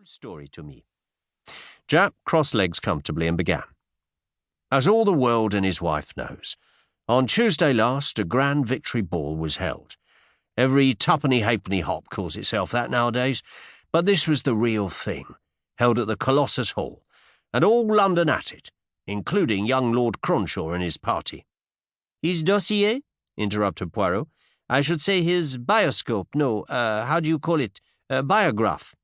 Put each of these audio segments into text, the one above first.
story to me." Japp crossed legs comfortably and began. "As all the world and his wife knows, on Tuesday last a grand victory ball was held. Every tuppenny halfpenny hop calls itself that nowadays, but this was the real thing, held at the Colossus Hall, and all London at it, including young Lord Cronshaw and his party." "His dossier?" interrupted Poirot. "I should say his bioscope. No, how do you call it? Biograph."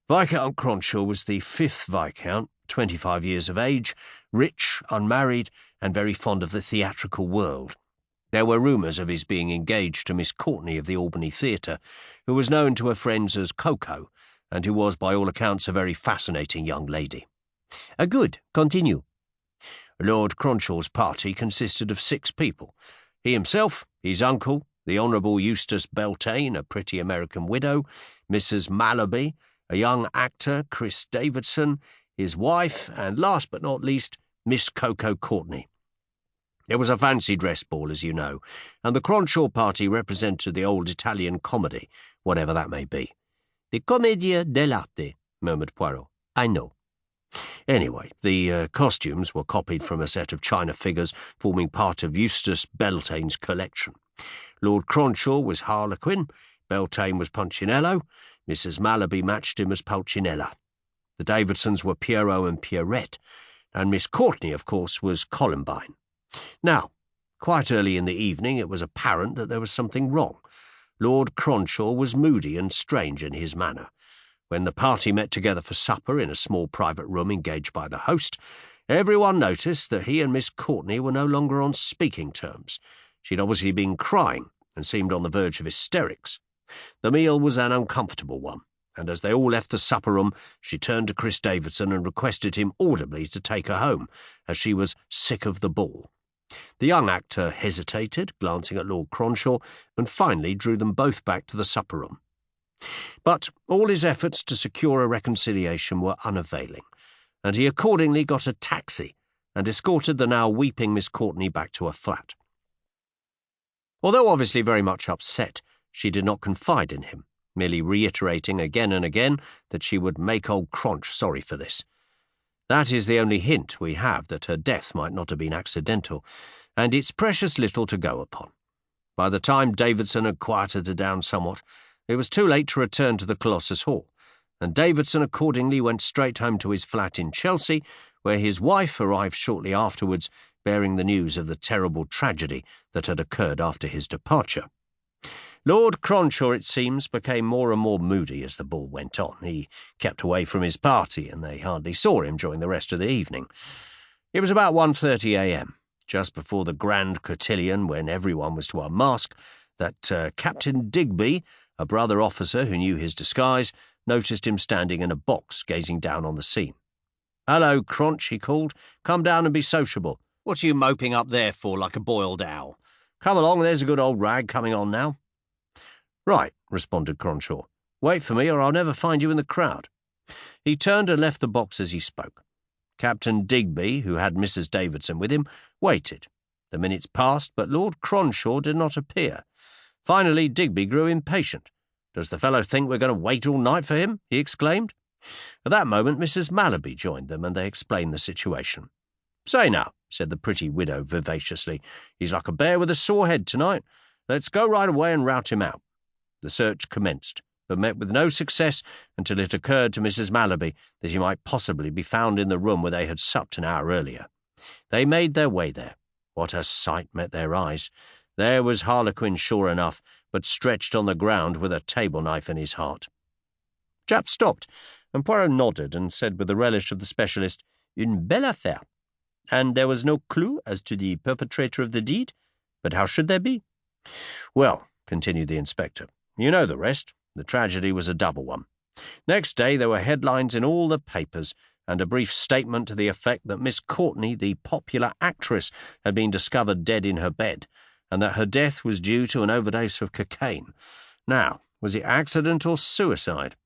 Viscount Cronshaw was the 5th Viscount, 25 years of age, rich, unmarried, and very fond of the theatrical world. There were rumours of his being engaged to Miss Courtney of the Albany Theatre, who was known to her friends as Coco, and who was by all accounts a very fascinating young lady. "Good, continue." Lord Cronshaw's party consisted of 6 people. He himself, his uncle, the Honourable Eustace Beltane, a pretty American widow, Mrs. Mallaby, a young actor, Chris Davidson, his wife, and last but not least, Miss Coco Courtney. It was a fancy dress ball, as you know, and the Cronshaw party represented the old Italian comedy, whatever that may be. "The Commedia dell'arte," murmured Poirot. "I know." Anyway, the costumes were copied from a set of china figures forming part of Eustace Beltane's collection. Lord Cronshaw was Harlequin, Beltane was Punchinello, Mrs. Mallaby matched him as Pulcinella. The Davidsons were Pierrot and Pierrette, and Miss Courtney, of course, was Columbine. Now, quite early in the evening it was apparent that there was something wrong. Lord Cronshaw was moody and strange in his manner. When the party met together for supper in a small private room engaged by the host, everyone noticed that he and Miss Courtney were no longer on speaking terms. She'd obviously been crying and seemed on the verge of hysterics. The meal was an uncomfortable one, and as they all left the supper room, she turned to Chris Davidson and requested him audibly to take her home, as she was sick of the ball. The young actor hesitated, glancing at Lord Cronshaw, and finally drew them both back to the supper room. But all his efforts to secure a reconciliation were unavailing, and he accordingly got a taxi and escorted the now weeping Miss Courtney back to her flat. Although obviously very much upset, she did not confide in him, merely reiterating again and again that she would make old Cronch sorry for this. That is the only hint we have that her death might not have been accidental, and it's precious little to go upon. By the time Davidson had quieted her down somewhat, it was too late to return to the Colossus Hall, and Davidson accordingly went straight home to his flat in Chelsea, where his wife arrived shortly afterwards, bearing the news of the terrible tragedy that had occurred after his departure. Lord Cronshaw, it seems, became more and more moody as the ball went on. He kept away from his party, and they hardly saw him during the rest of the evening. It was about 1:30 a.m., just before the grand cotillion, when everyone was to unmask, that Captain Digby, a brother officer who knew his disguise, noticed him standing in a box, gazing down on the scene. "Hello, Cronch," he called. "Come down and be sociable. What are you moping up there for like a boiled owl? Come along, there's a good old rag coming on now." "Right," responded Cronshaw. "Wait for me or I'll never find you in the crowd." He turned and left the box as he spoke. Captain Digby, who had Mrs. Davidson with him, waited. The minutes passed, but Lord Cronshaw did not appear. Finally, Digby grew impatient. "Does the fellow think we're going to wait all night for him?" he exclaimed. At that moment, Mrs. Mallaby joined them, and they explained the situation. "Say now," said the pretty widow vivaciously, "he's like a bear with a sore head tonight. Let's go right away and rout him out." The search commenced, but met with no success until it occurred to Mrs. Mallaby that he might possibly be found in the room where they had supped an hour earlier. They made their way there. What a sight met their eyes! There was Harlequin sure enough, but stretched on the ground with a table knife in his heart. Japp stopped, and Poirot nodded and said with the relish of the specialist, "Une belle affaire." "And there was no clue as to the perpetrator of the deed? But how should there be?" "Well," continued the inspector, "you know the rest. The tragedy was a double one. Next day there were headlines in all the papers, and a brief statement to the effect that Miss Courtney, the popular actress, had been discovered dead in her bed, and that her death was due to an overdose of cocaine. Now, was it accident or suicide?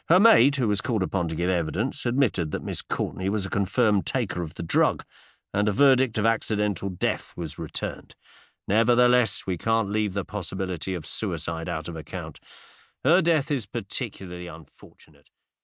Her maid, who was called upon to give evidence, admitted that Miss Courtney was a confirmed taker of the drug, and a verdict of accidental death was returned. Nevertheless, we can't leave the possibility of suicide out of account. Her death is particularly unfortunate.